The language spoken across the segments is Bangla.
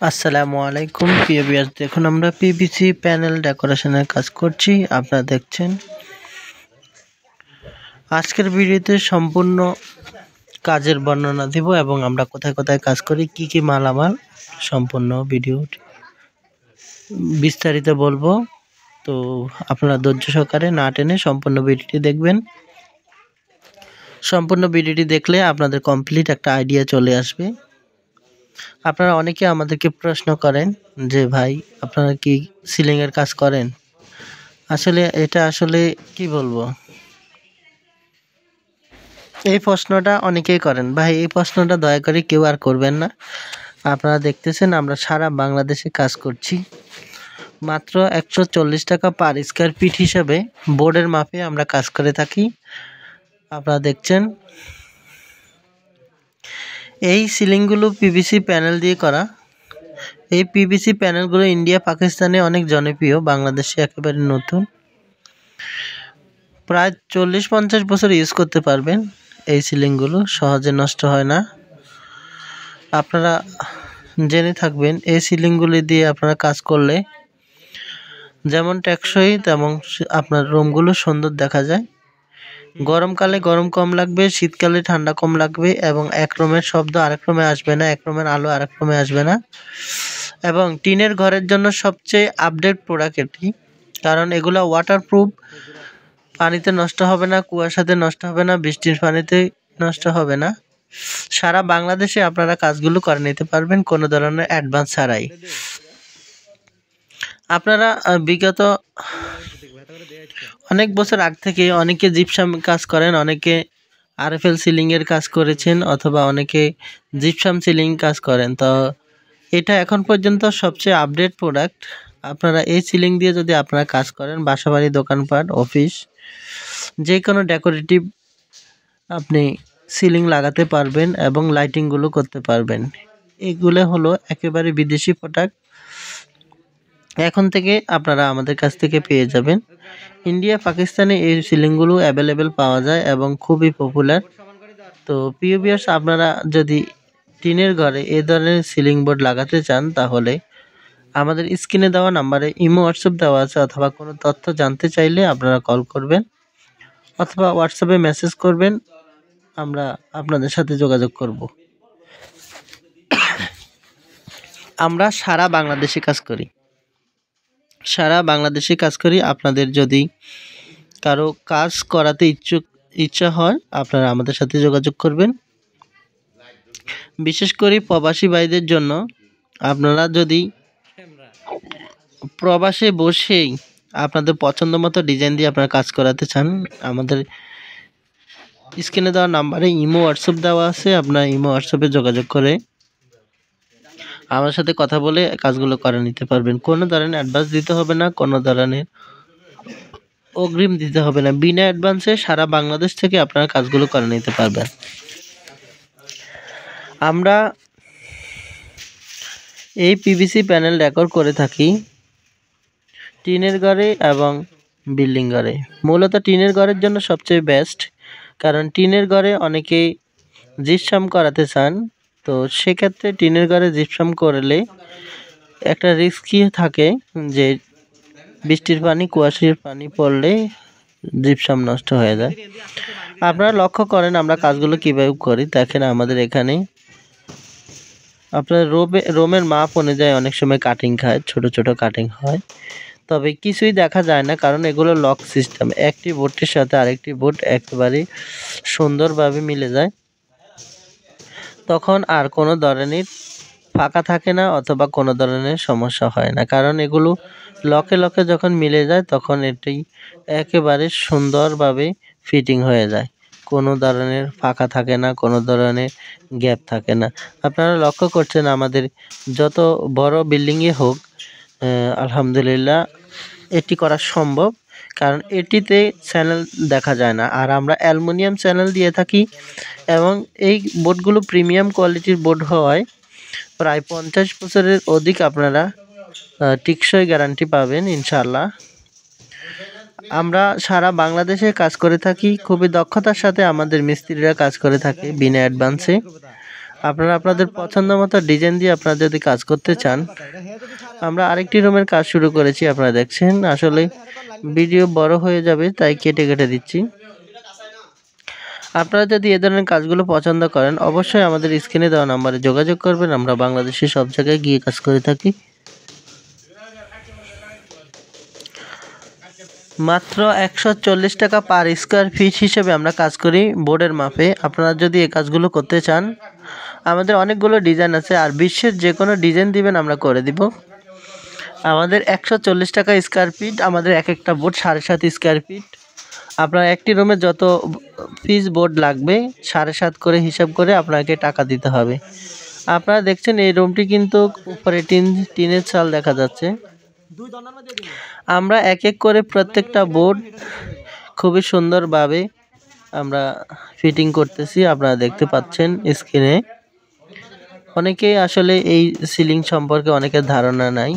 আসসালামু আলাইকুম প্রিয় ভিউয়ার্স, দেখুন আমরা পিভিসি প্যানেল ডেকোরেশনের কাজ করছি। আপনারা দেখছেন আজকের ভিডিওতে সম্পূর্ণ কাজের বর্ণনা দিব এবং আমরা কোথায় কোথায় কাজ করি, কি কি মালামাল, সম্পূর্ণ ভিডিও বিস্তারিত বলবো। তো আপনারা ধৈর্য সহকারে না টেনে সম্পূর্ণ ভিডিওটি দেখবেন। সম্পূর্ণ ভিডিওটি দেখলে আপনাদের কমপ্লিট একটা আইডিয়া চলে আসবে। আপনারা অনেকে আমাদেরকে প্রশ্ন করেন যে ভাই আপনারা কি সিলিংয়ের কাজ করেন? এটা কি বলবো, এই প্রশ্নটা অনেকেই করেন। ভাই এই প্রশ্নটা দয়া করে কেউ আর করবেন না। আপনারা দেখতেছেন আমরা সারা বাংলাদেশে কাজ করছি। মাত্র 140 টাকা পার স্কয়ার ফিট হিসাবে বোর্ডের মাপে আমরা কাজ করে থাকি। আপনারা দেখছেন এই সিলিংগুলো পিভিসি প্যানেল দিয়ে করা। এই পিভিসি প্যানেলগুলো ইন্ডিয়া পাকিস্তানে অনেক জনপ্রিয়, বাংলাদেশে একেবারে নতুন। প্রায় 40-50 বছর ইউজ করতে পারবেন। এই সিলিংগুলো সহজে নষ্ট হয় না। আপনারা জেনে থাকবেন এই সিলিংগুলি দিয়ে আপনারা কাজ করলে যেমন টেকসই তেমন আপনার রুমগুলো সুন্দর দেখা যায়। গরমকালে গরম কম লাগবে, শীতকালে ঠান্ডা কম লাগবে এবং এক রুমের শব্দ আরেক রুমে আসবে না, এক রুমের আলো আরেক রুমে আসবে না। এবং টিনের ঘরের জন্য সবচেয়ে আপডেট প্রোডাক্ট এটি, কারণ এগুলো ওয়াটারপ্রুফ, পানিতে নষ্ট হবে না, কুয়াশাতে নষ্ট হবে না, বৃষ্টির পানিতে নষ্ট হবে না। সারা বাংলাদেশে আপনারা কাজগুলো করে নিতে পারবেন কোনো ধরনের অ্যাডভান্স ছাড়াই। আপনারা বিগত অনেক বছর আগ থেকে অনেকে জিপসাম কাজ করেন, অনেকে আরএফএল সিলিংয়ের কাজ করেছেন, অথবা অনেকে জিপসাম সিলিং কাজ করেন। তো এটা এখন পর্যন্ত সবচেয়ে আপডেট প্রোডাক্ট। আপনারা এই সিলিং দিয়ে যদি আপনারা কাজ করেন, বাসাবাড়ি, দোকানপাট, অফিস, যে কোনো ডেকোরেটিভ আপনি সিলিং লাগাতে পারবেন এবং লাইটিংগুলো করতে পারবেন। এগুলো হলো একেবারে বিদেশি প্রোডাক্ট। এখন থেকে আপনারা আমাদের কাছ থেকে পেয়ে যাবেন। ইন্ডিয়া পাকিস্তানে এই সিলিংগুলো অ্যাভেলেবেল পাওয়া যায় এবং খুবই পপুলার। তো প্রিয় ভিউয়ার্স, আপনারা যদি টিনের ঘরে এই ধরনের সিলিং বোর্ড লাগাতে চান তাহলে আমাদের স্ক্রিনে দেওয়া নাম্বারে ইমো হোয়াটসঅ্যাপ দেওয়া আছে, অথবা কোনো তথ্য জানতে চাইলে আপনারা কল করবেন অথবা হোয়াটসঅ্যাপে মেসেজ করবেন, আমরা আপনাদের সাথে যোগাযোগ করব। আমরা সারা বাংলাদেশে কাজ করি, আপনাদের যদি কারো কাজ করাতে ইচ্ছা হয় আপনারা আমাদের সাথে যোগাযোগ করবেন। বিশেষ করে প্রবাসী ভাইদের জন্য, আপনারা যদি প্রবাসে বসেই আপনাদের পছন্দ মতো ডিজাইন দিয়ে আপনারা কাজ করাতে চান, আমাদের স্ক্রিনে দেওয়া নাম্বারে ইমো হোয়াটসঅ্যাপ দেওয়া আছে। আপনারা ইমো হোয়াটসঅ্যাপে যোগাযোগ করে আমার সাথে কথা বলে কাজগুলো করে নিতে পারবেন। কোনো ধরনের অ্যাডভান্স দিতে হবে না, কোনো ধরনের অগ্রিম দিতে হবে না। বিনা অ্যাডভান্সে সারা বাংলাদেশ থেকে আপনারা কাজগুলো করে নিতে পারবেন। আমরা এই পিভিসি প্যানেল ডেকোর করে থাকি টিনের ঘরে এবং বিল্ডিং ঘরে। মূলত টিনের ঘরের জন্য সবচেয়ে বেস্ট, কারণ টিনের ঘরে অনেকেই জিপসাম করাতে চান। তো সেক্ষেত্রে টিনের ঘরে জিপসাম করলে একটা রিস্কি থাকে যে বৃষ্টির পানি, কুয়াশার পানি পড়লে জিপসাম নষ্ট হয়ে যায়। আপনারা লক্ষ্য করেন আমরা কাজগুলো কীভাবে করি। দেখেন আমাদের এখানে আপনার রোমের মাপ অনুযায়ী অনেক সময় কাটিং খায়, ছোট ছোট কাটিং হয়, তবে কিছুই দেখা যায় না, কারণ এগুলো লক সিস্টেম। একটি বোর্ডের সাথে আরেকটি বোর্ড একেবারে সুন্দরভাবে মিলে যায়, তখন আর কোনো ধরনের ফাঁকা থাকে না অথবা কোনো ধরনের সমস্যা হয় না, কারণ এগুলো লকে লকে যখন মিলে যায় তখন এটি একেবারে সুন্দরভাবে ফিটিং হয়ে যায়। কোনো ধরনের ফাঁকা থাকে না, কোনো ধরনের গ্যাপ থাকে না। আপনারা লক্ষ্য করছেন আমাদের যত বড় বিল্ডিংই হোক, আলহামদুলিল্লাহ এটি করা সম্ভব, কারণ এটিতে চ্যানেল দেখা যায় না। আর আমরা অ্যালুমিনিয়াম চ্যানেল দিয়ে থাকি এবং এই বোর্ডগুলো প্রিমিয়াম কোয়ালিটির বোর্ড হওয়ায় প্রায় 50 বছরের অধিক আপনারা টিকসই গ্যারান্টি পাবেন ইনশাআল্লাহ। আমরা সারা বাংলাদেশে কাজ করে থাকি, খুবই দক্ষতার সাথে আমাদের মিস্ত্রিরা কাজ করে থাকে বিনা অ্যাডভান্সে। আপনারা আপনাদের পছন্দ মতো ডিজাইন দিয়ে আপনারা যদি কাজ করতে চান, আমরা আরেকটি রুমের কাজ শুরু করেছি। আপনারা দেখছেন, আসলে ভিডিও বড় হয়ে যাবে তাই কেটে কেটে দিচ্ছি। আপনারা যদি এ ধরনের কাজগুলো পছন্দ করেন, অবশ্যই আমাদের স্ক্রিনে দেওয়া নাম্বারে যোগাযোগ করবেন। আমরা বাংলাদেশের সব জায়গায় গিয়ে কাজ করে থাকি। মাত্র 140 টাকা পার স্কোয়ার ফিট হিসেবে আমরা কাজ করি বোর্ডের মাপে। আপনারা যদি এই কাজগুলো করতে চান, আমাদের অনেকগুলো ডিজাইন আছে, আর বিশ্বের যে কোনো ডিজাইন দিবেন আমরা করে দিব। আমাদের 140 টাকা স্কোয়ার ফিট, আমাদের এক একটা বোর্ড 7.5 স্কোয়ার ফিট। আপনার একটি রুমে যত পিস বোর্ড লাগবে 7.5 করে হিসাব করে আপনাকে টাকা দিতে হবে। আপনারা দেখছেন এই রুমটি কিন্তু উপরে টিনের চাল দেখা যাচ্ছে। আমরা এক এক করে প্রত্যেকটা বোর্ড খুবই সুন্দরভাবে আমরা ফিটিং করতেছি। আপনারা দেখতে পাচ্ছেন স্ক্রিনে। অনেকেই আসলে এই সিলিং সম্পর্কে অনেকের ধারণা নাই।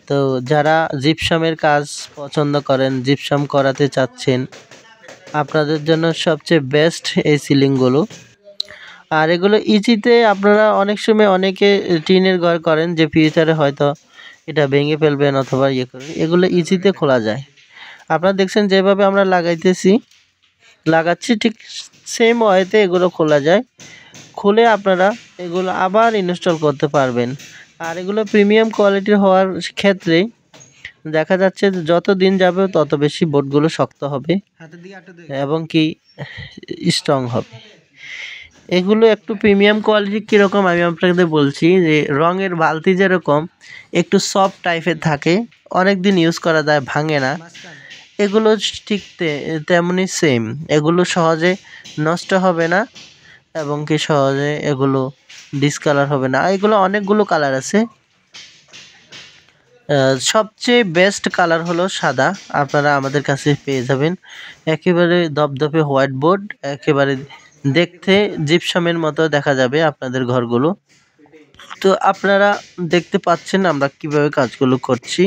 তো যারা জিপসামের কাজ পছন্দ করেন, জিপসাম করাতে চাচ্ছেন, আপনাদের জন্য সবচেয়ে বেস্ট এই সিলিংগুলো। আর এগুলো ইজিতে আপনারা অনেক সময় অনেকে টিনের ঘর করেন যে ফিউচারে হয়তো এটা ভেঙে ফেলবেন অথবা ইয়ে করবেন, এগুলো ইজিতে খোলা যায়। আপনারা দেখছেন যেভাবে আমরা লাগাচ্ছি ঠিক সেম ওয়েতে এগুলো খোলা যায়। খুলে আপনারা এগুলো আবার ইনস্টল করতে পারবেন। আর এগুলো প্রিমিয়াম কোয়ালিটির হওয়ার ক্ষেত্রে দেখা যাচ্ছে যে যত দিন যাবে তত বেশি বোর্ডগুলো শক্ত হবে এবং কি স্ট্রং হবে। এগুলো একটু প্রিমিয়াম কোয়ালিটি কীরকম আমি আপনাদের বলছি, যে রঙের বালতি যেরকম একটু সফট টাইপের থাকে, অনেক দিন ইউজ করা যায়, ভাঙে না। এগুলো ঠিক তেমনি সেম, এগুলো সহজে নষ্ট হবে না এবং কি সহজে এগুলো ডিসকালার হবে না। এগুলো অনেকগুলো কালার আছে, সবচেয়ে বেস্ট কালার হলো সাদা। আপনারা আমাদের কাছে পেয়ে যাবেন একেবারে দপদপে হোয়াইট বোর্ড, একেবারে দেখতে জিপসামের মতো দেখা যাবে আপনাদের ঘরগুলো। তো আপনারা দেখতে পাচ্ছেন আমরা কিভাবে কাজগুলো করছি।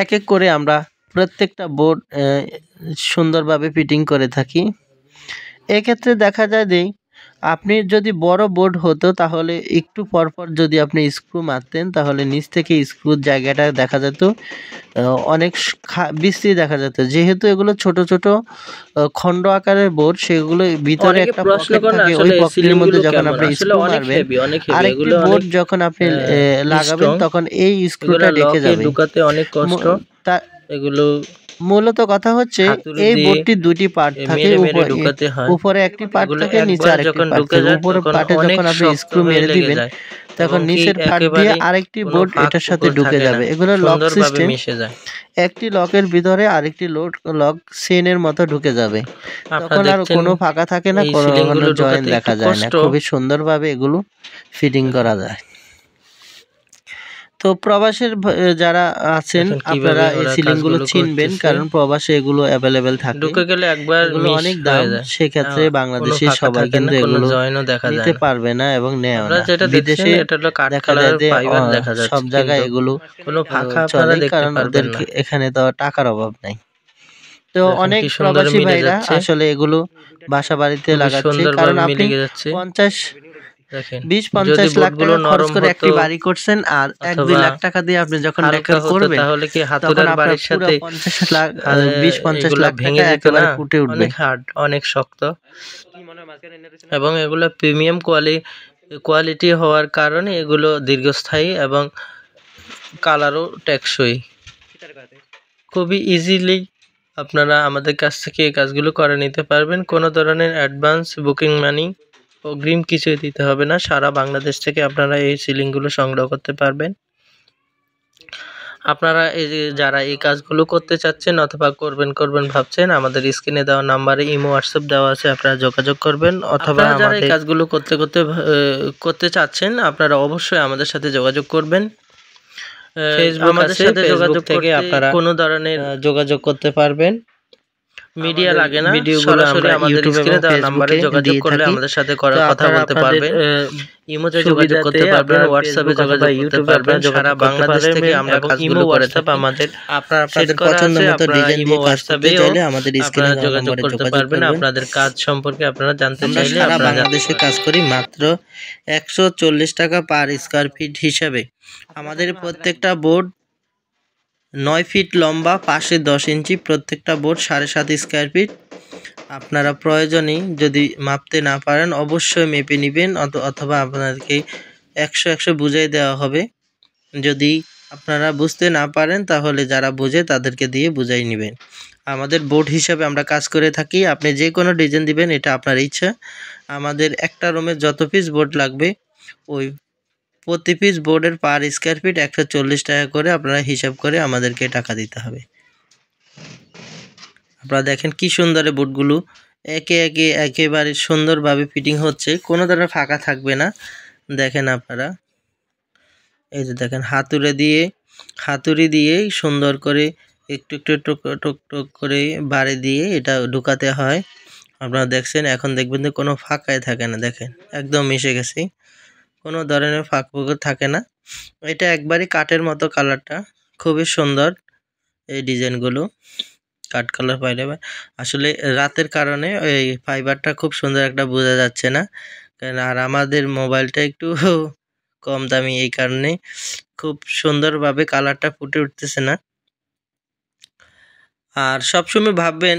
এক এক করে আমরা প্রত্যেকটা বোর্ড সুন্দরভাবে ফিটিং করে থাকি। এক্ষেত্রে দেখা যায় যে আপনি যদি বড় বোর্ড হতো তাহলে একটু পরপর যদি আপনি স্ক্রু মারতেন তাহলে নিচ থেকে স্ক্রুর জায়গাটা দেখা যেত অনেক বিশ্রী দেখা যেত। যেহেতু এগুলো ছোট ছোট খণ্ড আকারের বোর্ড, সেগুলো ভিতরে একটা পকেট থাকে, ওই পকেটের মধ্যে যখন আপনি স্ক্রু মারবেন, আরেকটি বোর্ড যখন আপনি লাগাবেন তখন এই স্ক্রুটা ঢেকে যাবে। এগুলো মূলত কথা হচ্ছে এই বোর্ডটি দুটি পার্ট থাকে, উপরে একটি পার্ট থাকে, নিচে আরেকটি পার্ট থাকে। উপরের পার্টে যখন আপনি স্ক্রু মেরে দিবেন তখন নিচের পার্ট দিয়ে আরেকটি বোর্ড এটার সাথে ঢুকে যাবে। এগুলো লক সিস্টেম, একটি লকের ভিতরে আরেকটি লক চেনের মতো ঢুকে যাবে, তখন আর কোনো ফাঁকা থাকে না, কোনো জয়েন্ট দেখা যায় না। খুবই সুন্দরভাবে এগুলো ফিটিং করা যায়। তো প্রবাসের যারা আছেন আপনারা এই সিলিংগুলো চিনবেন, কারণ প্রবাসে এগুলো অ্যাভেলেবেল থাকে, ঢুকে গেলে একবার এগুলো অনেক দাম, সেক্ষেত্রে বাংলাদেশের সবাই কিন্তু এগুলো নিতে পারবে না এবং নেয় না। বিদেশে দেখা যায় যে সব জায়গায় এগুলো কোনো ফাঁকা চলে, কারণ ওদের এখানে তো টাকার অভাব নাই। তো অনেক প্রবাসী ভাইরা আসলে এগুলো বাসা বাড়িতে লাগাচ্ছে, কারণ আপনি 20-50 লাখ টাকা খরচ করে একটি বাড়ি করছেন, আর 1-2 লাখ টাকা দিয়ে আপনি যখন ডেকোর করবেন তাহলে কি হাতুড়ের বাড়ির সাথে 20-50 লাখ ভেঙে একেবারে ফুটে উঠবে, অনেক শক্ত। এবং এগুলো প্রিমিয়াম কোয়ালিটি হওয়ার কারণে এগুলো দীর্ঘস্থায়ী এবং কালারও টেকসই। খুবই ইজিলি আপনারা আমাদের কাছ থেকে এই কাজগুলো করে নিতে পারবেন। কোনো ধরনের অ্যাডভান্স বুকিং মানি অগ্রিম কিছুই দিতে হবে না। সারা বাংলাদেশ থেকে আপনারা এই সিলিংগুলো সংগ্রহ করতে পারবেন। আপনারা এই যে যারা এই কাজগুলো করতে চাচ্ছেন অথবা করবেন ভাবছেন, আমাদের স্ক্রিনে দেওয়া নাম্বারে ইমো হোয়াটসঅ্যাপ দেওয়া আছে, আপনারা যোগাযোগ করবেন। অথবা যারা এই কাজগুলো করতে চাচ্ছেন আপনারা অবশ্যই আমাদের সাথে যোগাযোগ করবেন। ফেসবুক থেকে আপনারা কোনো ধরনের যোগাযোগ করতে পারবেন। মিডিয়া লাগে না, ভিডিওগুলো সরাসরি আমরা আমাদের ইউটিউব এবং স্ক্রিনে দেওয়া নাম্বারে ফেসবুকে যোগাযোগ দিয়ে করলে থাকি। আমাদের সাথে তো কথা আপনারা বলতে আপনাদের পারবেন। ইমোতে যোগাযোগ সুবিধাতে করতে পারবেন, আপনারা হোয়াটসঅ্যাপে ফেসবুক অথবা যোগাযোগ করতে ইউটিউবে পারবেন। আপনারা যোগাযোগ সারা করতে বাংলাদেশ থেকে পারবেন আমরা এবং কাজগুলো ইমো করে হোয়াটসঅ্যাপ থাকি। আমাদের আপনারা সেট আপনাদের করা পছন্দ আছে। মতো আপনারা ডিজাইন ইমো দিয়ে কাজ করতে হোয়াটসঅ্যাপেও চাইলে আমাদের আপনারা স্ক্রিনে দেওয়া যোগাযোগ নম্বরে করতে যোগাযোগ পারবেন। করবেন। আপনাদের কাজ সম্পর্কে আপনারা জানতে আমরা চাইলে সারা আপনারা বাংলাদেশে কাজ করি মাত্র 140 টাকা পার স্কোয়ার ফিট হিসাবে। আমাদের প্রত্যেকটা বোর্ড 9 ফিট লম্বা, পাশে 10 ইঞ্চি, প্রত্যেকটা বোর্ড 7.5 স্কোয়ার ফিট। আপনারা প্রয়োজনে যদি মাপতে না পারেন অবশ্যই মেপে নেবেন, অথবা আপনাদেরকে 100 বুঝিয়ে দেওয়া হবে। যদি আপনারা বুঝতে না পারেন তাহলে যারা বোঝে তাদেরকে দিয়ে বুঝাই নেবেন। আমাদের বোর্ড হিসাবে আমরা কাজ করে থাকি। আপনি যে কোনো ডিজাইন দিবেন, এটা আপনার ইচ্ছা। আমাদের একটা রুমে যত পিস বোর্ড লাগবে ওই প্রতি পিস বোর্ডের পার স্কোয়ার ফিট 140 টাকা করে আপনারা হিসাব করে আমাদেরকে টাকা দিতে হবে। আপনারা দেখেন কি সুন্দর বোর্ডগুলো একে একে একেবারে সুন্দরভাবে ফিটিং হচ্ছে, কোনো ধরনের ফাঁকা থাকবে না। দেখেন আপনারা, এই যে দেখেন হাতুড়ি দিয়ে সুন্দর করে একটু একটু টুক টুক টুক করে বাড়ি দিয়ে এটা ঢুকাতে হয়। আপনারা দেখছেন, এখন দেখবেন যে কোনো ফাঁকায় থাকে না, দেখেন একদম মিশে গেছে, কোনো ধরনের ফাঁক ফোকর থাকে না। এটা একবারই কাঠের মতো, কালারটা খুবই সুন্দর। এই ডিজাইনগুলো কাঠ কালার পাইলে আসলে রাতের কারণে এই ফাইবারটা খুব সুন্দর একটা বোঝা যাচ্ছে না, কারণ আর আমাদের মোবাইলটা একটু কম দামি, এই কারণে খুব সুন্দরভাবে কালারটা ফুটে উঠতেছে না। আর সবসময় ভাববেন